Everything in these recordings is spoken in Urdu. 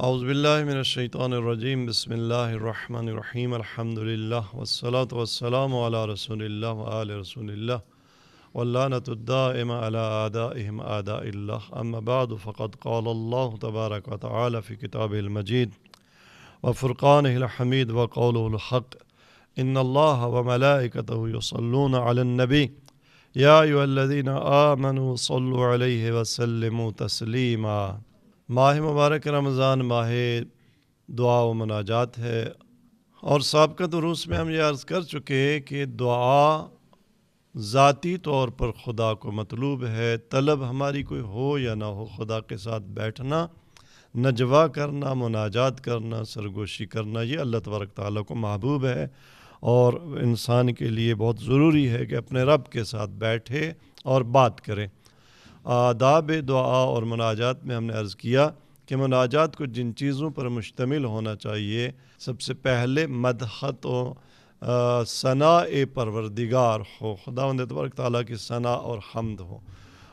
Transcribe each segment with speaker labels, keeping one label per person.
Speaker 1: اعوذ باللہ من الشیطان الرجیم بسم اللہ الرحمن الرحیم الحمدللہ والصلاة والسلام علی رسول اللہ وآل رسول اللہ واللعنۃ الدائمہ علی اعدائہم اعداء اللہ اما بعد فقد قال اللہ تبارک وتعالی فی کتابہ المجید وفرقانہ الحمید وقولہ الحق ان اللہ وملائکتہ یصلون علی النبی یا ایھا الذین آمنوا صلوا علیہ وسلموا تسلیما۔ ماہ مبارک رمضان ماہ دعا و مناجات ہے، اور سابقہ دروس میں ہم یہ عرض کر چکے کہ دعا ذاتی طور پر خدا کو مطلوب ہے، طلب ہماری کوئی ہو یا نہ ہو، خدا کے ساتھ بیٹھنا، نجوا کرنا، مناجات کرنا، سرگوشی کرنا، یہ اللہ تبارک تعالیٰ کو محبوب ہے، اور انسان کے لیے بہت ضروری ہے کہ اپنے رب کے ساتھ بیٹھے اور بات کرے۔ آداب دعا اور مناجات میں ہم نے عرض کیا کہ مناجات کو جن چیزوں پر مشتمل ہونا چاہیے، سب سے پہلے مدحت و ثناء پروردگار ہو، خداوند تبارک تعالیٰ کی ثنا اور حمد ہو۔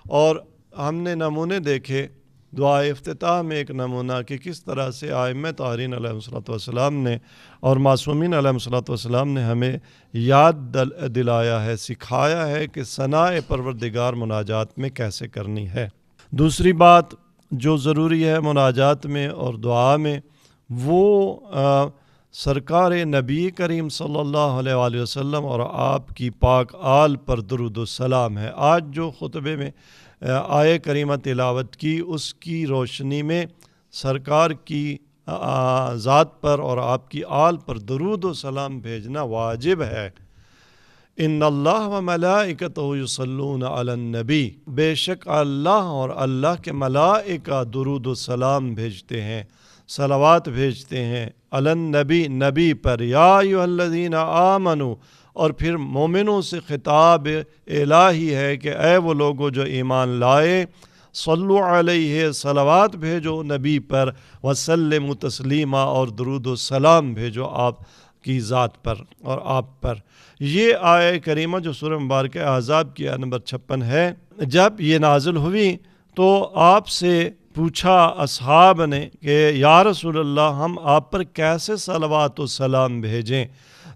Speaker 1: اور ہم نے نمونے دیکھے دعا افتتاح میں، ایک نمونہ کہ کس طرح سے ائمہ طاہرین علیہ السلام نے اور معصومین علیہ السلام نے ہمیں یاد دلایا ہے، سکھایا ہے کہ ثناء پروردگار مناجات میں کیسے کرنی ہے۔ دوسری بات جو ضروری ہے مناجات میں اور دعا میں، وہ سرکار نبی کریم صلی اللہ علیہ وآلہ وسلم اور آپ کی پاک آل پر درود و سلام ہے۔ آج جو خطبے میں آیہ کریمہ تلاوت کی، اس کی روشنی میں سرکار کی ذات پر اور آپ کی آل پر درود و سلام بھیجنا واجب ہے۔ ان اللہ و ملائکتہ یصلون علی النبی، بے شک اللہ اور اللہ کے ملائکہ درود و سلام بھیجتے ہیں، صلوات بھیجتے ہیں علی النبی، نبی پر، یا ایھا الذین آمنوا، اور پھر مومنوں سے خطاب الہی ہے کہ اے وہ لوگو جو ایمان لائے، صلو علیہ، صلوات بھیجو نبی پر، وسلموا تسلیما، اور درود و سلام بھیجو آپ کی ذات پر اور آپ پر۔ یہ آیہ کریمہ جو سورہ مبارکہ احزاب کی آیہ نمبر 56 ہے، جب یہ نازل ہوئی تو آپ سے پوچھا اصحاب نے کہ یا رسول اللہ، ہم آپ پر کیسے صلوات و سلام بھیجیں؟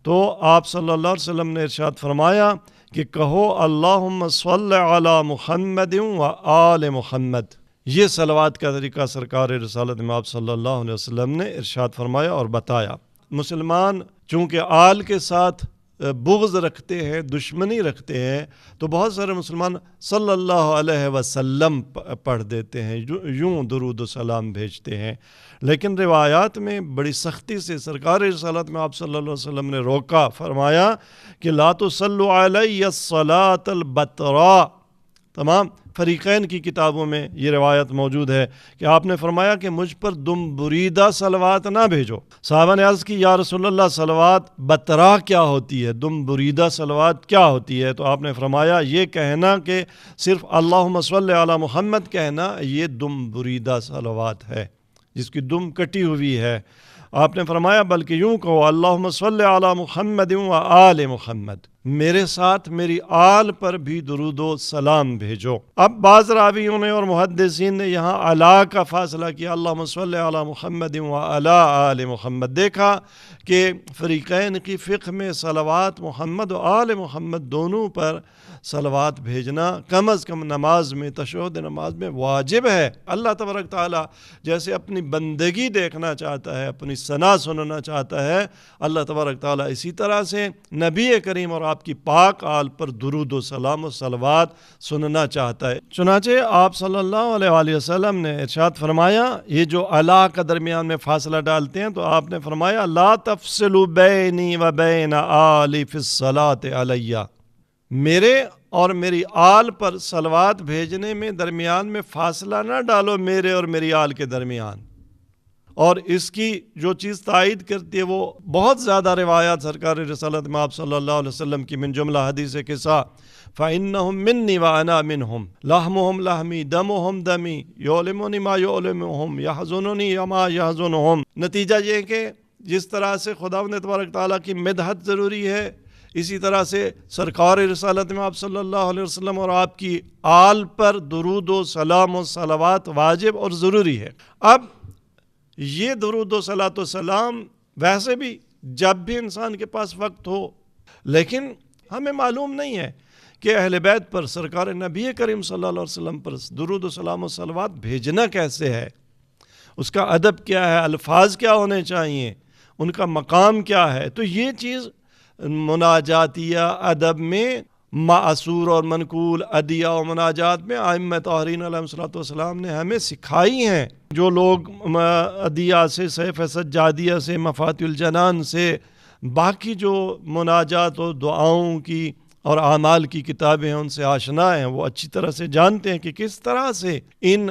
Speaker 1: تو آپ صلی اللہ علیہ وسلم نے ارشاد فرمایا کہ کہو اللہم صلی علی محمد و آل محمد۔ یہ صلوات کا طریقہ سرکار رسالت میں آپ صلی اللہ علیہ وسلم نے ارشاد فرمایا اور بتایا۔ مسلمان چونکہ آل کے ساتھ بغض رکھتے ہیں، دشمنی رکھتے ہیں، تو بہت سارے مسلمان صلی اللہ علیہ وسلم پڑھ دیتے ہیں، یوں درود و سلام بھیجتے ہیں۔ لیکن روایات میں بڑی سختی سے سرکار رسالت میں آپ صلی اللہ علیہ وسلم نے روکا، فرمایا کہ لا تصلوا علی الصلاۃ البتراء۔ تمام فریقین کی کتابوں میں یہ روایت موجود ہے کہ آپ نے فرمایا کہ مجھ پر دم بریدہ صلوات نہ بھیجو۔ صحابہ نے عرض کی یا رسول اللہ، صلوات بترا کیا ہوتی ہے، دم بریدہ صلوات کیا ہوتی ہے؟ تو آپ نے فرمایا یہ کہنا کہ صرف اللہم صلی علی محمد کہنا، یہ دم بریدہ صلوات ہے، جس کی دم کٹی ہوئی ہے۔ آپ نے فرمایا بلکہ یوں کہو اللہم صلی علی محمد و آل محمد، میرے ساتھ میری آل پر بھی درود و سلام بھیجو۔ اب بعض راویوں نے اور محدثین نے یہاں علی کا فاصلہ کیا، اللہم صلی علی محمد و علی آل محمد۔ دیکھا کہ فریقین کی فقہ میں صلوات محمد و آل محمد دونوں پر صلوات بھیجنا کم از کم نماز میں، تشہد نماز میں واجب ہے۔ اللہ تبارک تعالیٰ جیسے اپنی بندگی دیکھنا چاہتا ہے، اپنی ثنا سننا چاہتا ہے، اللہ تبارک تعالیٰ اسی طرح سے نبی کریم اور آپ کی پاک آل پر درود و سلام و صلوات سننا چاہتا ہے۔ چنانچہ آپ صلی اللہ علیہ وآلہ وسلم نے ارشاد فرمایا، یہ جو علی کا درمیان میں فاصلہ ڈالتے ہیں، تو آپ نے فرمایا لا تفصلوا بینی و بین آلی فی الصلاۃ علیہ، میرے اور میری آل پر صلوات بھیجنے میں درمیان میں فاصلہ نہ ڈالو، میرے اور میری آل کے درمیان۔ اور اس کی جو چیز تائید کرتی ہے وہ بہت زیادہ روایات سرکار رسالت میں آپ صلی اللہ علیہ وسلم کی، من جملہ حدیث قصہ فَإِنَّهُمْ مِنِّي وَأَنَا مِنْهُمْ لَحْمُهُمْ لَحْمِي دَمُهُمْ دَمِي يُعْلِمُنِي مَا يُعْلِمُهُمْ يَحْزُنُنِي مَا يَحْزُنُهُمْ۔ نتیجہ یہ کہ جس طرح سے خداوند تبارک تعالیٰ کی مدحت ضروری ہے، اسی طرح سے سرکار رسالت میں آپ صلی اللہ علیہ وسلم اور آپ کی آل پر درود و سلام و صلوات واجب اور ضروری ہے۔ اب یہ درود و صلاۃ و سلام ویسے بھی جب بھی انسان کے پاس وقت ہو، لیکن ہمیں معلوم نہیں ہے کہ اہل بیت پر، سرکار نبی کریم صلی اللہ علیہ وسلم پر درود و سلام و صلوات بھیجنا کیسے ہے، اس کا ادب کیا ہے، الفاظ کیا ہونے چاہیے، ان کا مقام کیا ہے. تو یہ چیز مناجاتیہ ادب میں معصور اور منقول ادعیہ و مناجات میں ائمہ طاہرین علیہ الصلوۃ والسلام نے ہمیں سکھائی ہیں. جو لوگ ادعیہ سے، سیف سجادیہ سے، مفاتیح الجنان سے، باقی جو مناجات و دعاؤں کی اور اعمال کی کتابیں ہیں ان سے آشنا ہیں، وہ اچھی طرح سے جانتے ہیں کہ کس طرح سے ان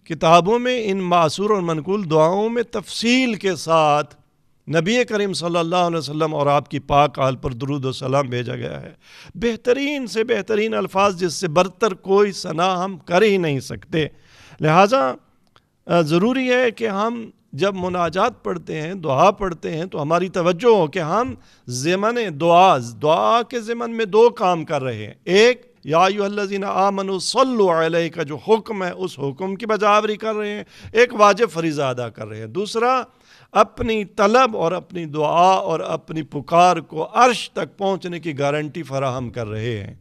Speaker 1: کتابوں میں، ان معصور اور منقول دعاؤں میں تفصیل کے ساتھ نبی کریم صلی اللہ علیہ وسلم اور آپ کی پاک آل پر درود و سلام بھیجا گیا ہے. بہترین سے بہترین الفاظ جس سے برتر کوئی ثنا ہم کر ہی نہیں سکتے. لہٰذا ضروری ہے کہ ہم جب مناجات پڑھتے ہیں، دعا پڑھتے ہیں، تو ہماری توجہ ہو کہ ہم ضمن دعا کے ضمن میں دو کام کر رہے ہیں. ایک یا ایھا الذین آمنوا صلوا علیہ کا جو حکم ہے اس حکم کی بجاوری کر رہے ہیں، ایک واجب فریضہ ادا کر رہے ہیں. دوسرا اپنی طلب اور اپنی دعا اور اپنی پکار کو عرش تک پہنچنے کی گارنٹی فراہم کر رہے ہیں.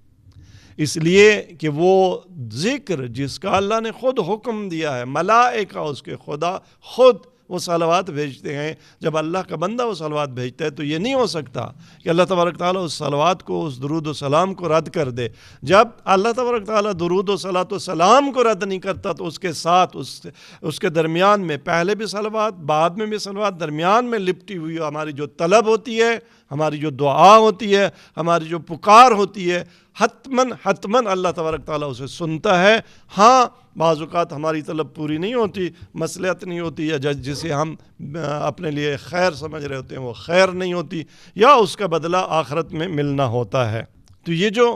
Speaker 1: اس لیے کہ وہ ذکر جس کا اللہ نے خود حکم دیا ہے، ملائکہ اس کے خدا خود وہ صلوات بھیجتے ہیں. جب اللہ کا بندہ وہ صلوات بھیجتا ہے تو یہ نہیں ہو سکتا کہ اللہ تبارک تعالیٰ اس صلوات کو، اس درود و سلام کو رد کر دے. جب اللہ تبارک تعالیٰ درود و صلاۃ و سلام کو رد نہیں کرتا تو اس کے ساتھ اس کے درمیان میں پہلے بھی صلوات، بعد میں بھی صلوات، درمیان میں لپٹی ہوئی ہماری جو طلب ہوتی ہے، ہماری جو دعا ہوتی ہے، ہماری جو پکار ہوتی ہے، حتماً اللہ تبارک تعالیٰ اسے سنتا ہے. ہاں بعض اوقات ہماری طلب پوری نہیں ہوتی، مصلحت نہیں ہوتی، یا جسے ہم اپنے لیے خیر سمجھ رہے ہوتے ہیں وہ خیر نہیں ہوتی، یا اس کا بدلہ آخرت میں ملنا ہوتا ہے. تو یہ جو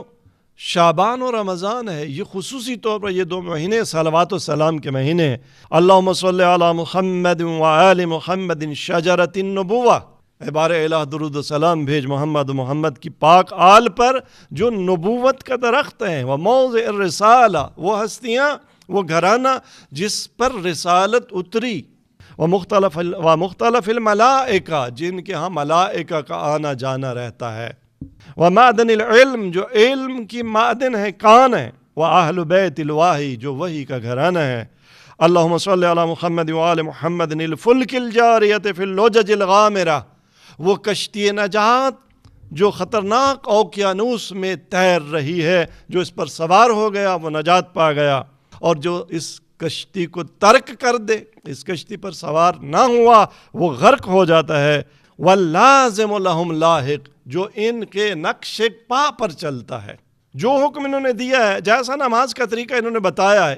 Speaker 1: شعبان اور رمضان ہے، یہ خصوصی طور پر یہ دو مہینے صلوات و سلام کے مہینے ہیں. اللہم صلی علی محمد وآل محمد شجرۃ النبوہ، اے بار الہ درود و سلام بھیج محمد کی پاک آل پر جو نبوت کا درخت ہیں. وہ موضع الرسالہ، وہ ہستیاں، وہ گھرانہ جس پر رسالت اتری. وہ مختلف الملائکہ، جن کے ہاں ملائکہ کا آنا جانا رہتا ہے. وہ معدن العلم، جو علم کی معدن ہے، کان ہے. وہ اہل بیت الواحی، جو وحی کا گھرانہ ہے. اللہم صلی علی محمد وآل محمد الفلک الجاریۃ فی اللجج الغامرہ، وہ کشتی نجات جو خطرناک اوقیانوس میں تیر رہی ہے، جو اس پر سوار ہو گیا وہ نجات پا گیا، اور جو اس کشتی کو ترک کر دے، اس کشتی پر سوار نہ ہوا، وہ غرق ہو جاتا ہے. واللازم لہم لاحق، جو ان کے نقش پا پر چلتا ہے. جو حکم انہوں نے دیا ہے، جیسا نماز کا طریقہ انہوں نے بتایا ہے،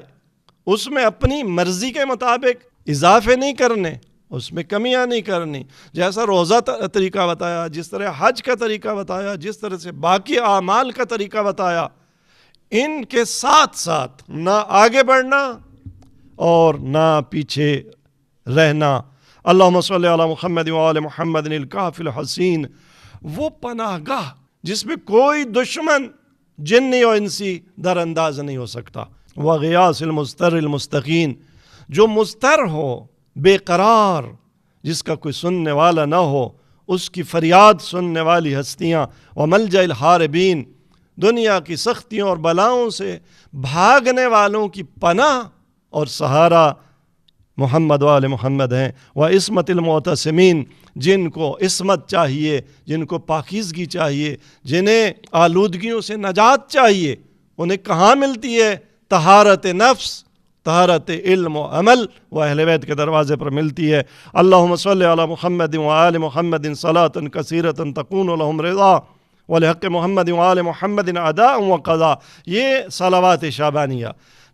Speaker 1: اس میں اپنی مرضی کے مطابق اضافے نہیں کرنے، اس میں کمیاں نہیں کرنی. جیسا روزہ طریقہ بتایا، جس طرح حج کا طریقہ بتایا، جس طرح سے باقی اعمال کا طریقہ بتایا، ان کے ساتھ ساتھ نہ آگے بڑھنا اور نہ پیچھے رہنا. اللہم صلی علی محمد وآل محمد الکہف الحصین، وہ پناہ گاہ جس میں کوئی دشمن جنی و انسی در انداز نہیں ہو سکتا. وغیاث المستر المستقین، جو مستر ہو، بے قرار، جس کا کوئی سننے والا نہ ہو، اس کی فریاد سننے والی ہستیاں. وملجأ الحاربین، دنیا کی سختیوں اور بلاؤں سے بھاگنے والوں کی پناہ اور سہارا محمد وآل محمد ہیں. وعصمت المعتصمین، جن کو عصمت چاہیے، جن کو پاکیزگی چاہیے، جنہیں آلودگیوں سے نجات چاہیے، انہیں کہاں ملتی ہے؟ طہارت نفس، طہارت علم و عمل، وہ اہل بیت کے دروازے پر ملتی ہے. اللہم صلی علی محمد وآل محمد صلاۃ کثیرۃ تکون لہم رضا ولحق محمد وآل محمد اداء و قضاء. یہ صلوات شعبانیہ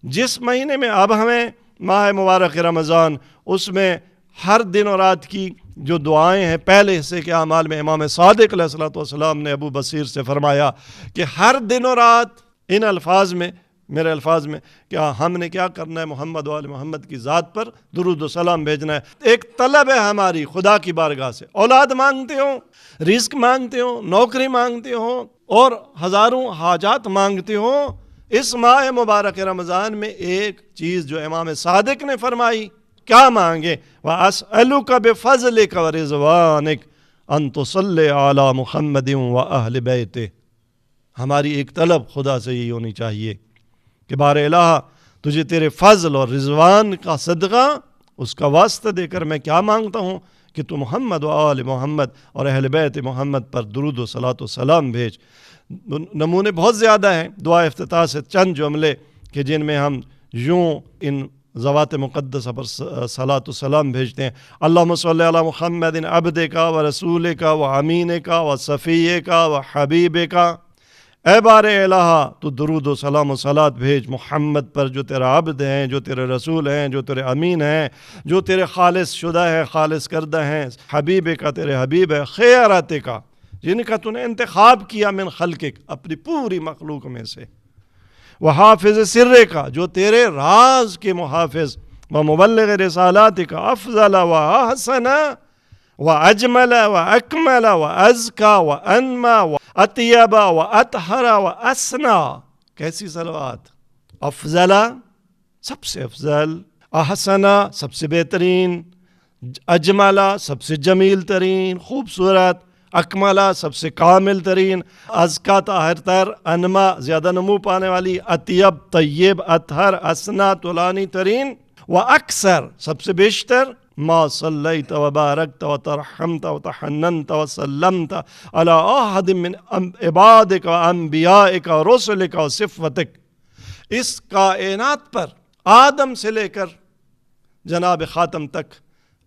Speaker 1: جس مہینے میں اب ہمیں ماہ مبارک رمضان، اس میں ہر دن اور رات کی جو دعائیں ہیں، پہلے حصے کے اعمال میں امام صادق علیہ الصلوۃ والسلام نے ابو بصیر سے فرمایا کہ ہر دن اور رات ان الفاظ میں، میرے الفاظ میں، کہ ہم نے کیا کرنا ہے؟ محمد وآل محمد کی ذات پر درود و سلام بھیجنا ہے. ایک طلب ہے ہماری خدا کی بارگاہ سے، اولاد مانگتے ہوں، رزق مانگتے ہوں، نوکری مانگتے ہوں، اور ہزاروں حاجات مانگتے ہوں. اس ماہ مبارک رمضان میں ایک چیز جو امام صادق نے فرمائی کیا مانگیں؟ وَأَسْأَلُكَ بِفَضْلِكَ وَرِضْوَانِكَ أَن تُصَلِّ عَلَى مُحَمَّدٍ وَأَهْلِ بَيْتِهِ۔ ہماری ایک طلب خدا سے یہی ہونی چاہیے کہ بار الہ تجھے تیرے فضل اور رضوان کا صدقہ اس کا واسطہ دے کر میں کیا مانگتا ہوں کہ تو محمد و آل محمد اور اہل بیت محمد پر درود و صلاۃ و سلام بھیج۔ نمونے بہت زیادہ ہیں، دعا افتتاح سے چند جملے کہ جن میں ہم یوں ان ذوات مقدسہ پر صلاۃ و سلام بھیجتے ہیں۔ اللہم صلی علی محمد عبدک و رسولک و امینک و صفیک و حبیبک۔ اے بار الہ تو درود و سلام و صلاۃ بھیج محمد پر جو تیرا عبد ہیں، جو تیرے رسول ہیں، جو تیرے امین ہیں، جو تیرے خالص شدہ ہے، خالص کردہ ہیں، حبیب کا تیرے حبیب ہے، خیرات کا جن کا تو نے انتخاب کیا من خلقک اپنی پوری مخلوق میں سے، وحافظ سر کا جو تیرے راز کے محافظ، ومبلغ رسالات کا افضل و احسن و اجمل و اکمل و ازکا و انما و اطیب و اطہر و اسنا۔ کیسی صلوات؟ افضل سب سے افضل، احسن سب سے بہترین، اجمل سب سے جمیل ترین خوبصورت، اکملہ سب سے کامل ترین، ازکا طاہر تر، انما زیادہ نمو پانے والی، اطیب طیب، اطہر اسنا طولانی ترین، و اکثر سب سے بیشتر، ما صلیت و بارکت و ترحمت و تحننت و سلمت علی احد من عبادک و انبیائک و رسلک و صفتک۔ اس کائنات پر آدم سے لے کر جناب خاتم تک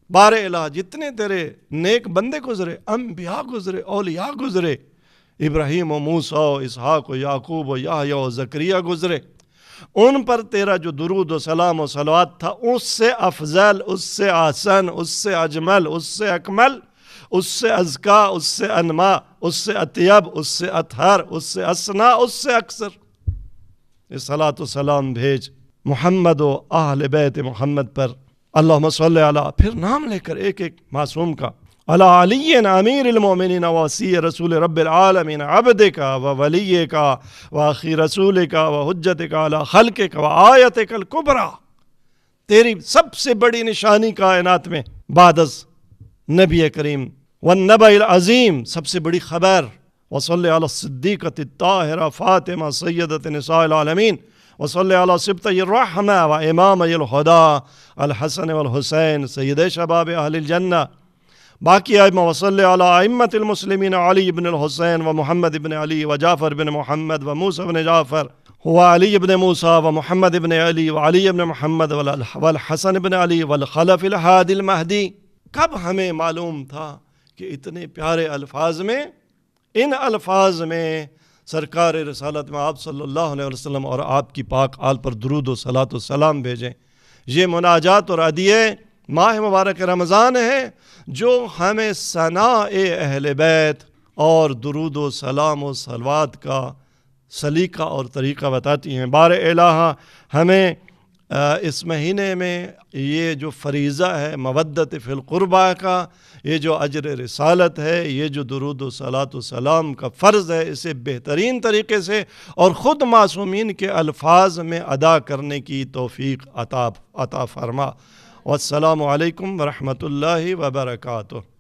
Speaker 1: بار الہ جتنے تیرے نیک بندے گزرے، انبیاء گزرے، اولیاء گزرے، ابراہیم و موسیٰ و اسحاق و یعقوب و یحییٰ و زکریا گزرے، ان پر تیرا جو درود و سلام و صلوات تھا اس سے افضل، اس سے احسن، اس سے اجمل، اس سے اکمل، اس سے ازکا، اس سے انما، اس سے اطیب، اس سے اطہر، اس سے اسنا، اس سے اکثر اس صلاۃ و سلام بھیج محمد و اہل بیت محمد پر۔ اللہم صلی علی، پھر نام لے کر ایک ایک معصوم کا، علی علی امیر المومنین و وصی رسول رب العالمین عبدک و ولیک و اخی رسولک و حجتک علی خلقک و آیتک الکبریٰ۔ تیری سب سے بڑی نشانی کائنات میں بعد از نبی کریم والنبأ العظیم، سب سے بڑی خبر، وصلی علی الصدیقۃ الطاہرہ فاطمہ سیدۃ نساء العالمین، وصلی علی صبطی الرحمہ و امامی الہدیٰ الحسن والحسین سید شباب اہل الجنہ۔ باقی ائمہ، وصلی علی ائمۃ المسلمین علی بن الحسین و محمد بن علی و جعفر بن محمد و موسیٰ بن جعفر و علی بن موسیٰ و محمد بن علی و علی بن محمد والحسن بن علی والخلف الہادی المہدی۔ کب ہمیں معلوم تھا کہ اتنے پیارے الفاظ میں، ان الفاظ میں سرکار رسالت میں آپ صلی اللہ علیہ وسلم اور آپ کی پاک آل پر درود و صلاۃ و سلام بھیجیں۔ یہ مناجات اور عدیے ماہ مبارک رمضان ہے جو ہمیں ثناء اہل بیت اور درود و سلام و صلوات کا سلیقہ اور طریقہ بتاتی ہیں۔ بار الہ ہمیں اس مہینے میں یہ جو فریضہ ہے مودت فی القربہ کا، یہ جو اجر رسالت ہے، یہ جو درود و صلاۃ و سلام کا فرض ہے، اسے بہترین طریقے سے اور خود معصومین کے الفاظ میں ادا کرنے کی توفیق عطا فرما۔ والسلام علیکم ورحمۃ اللہ وبرکاتہ۔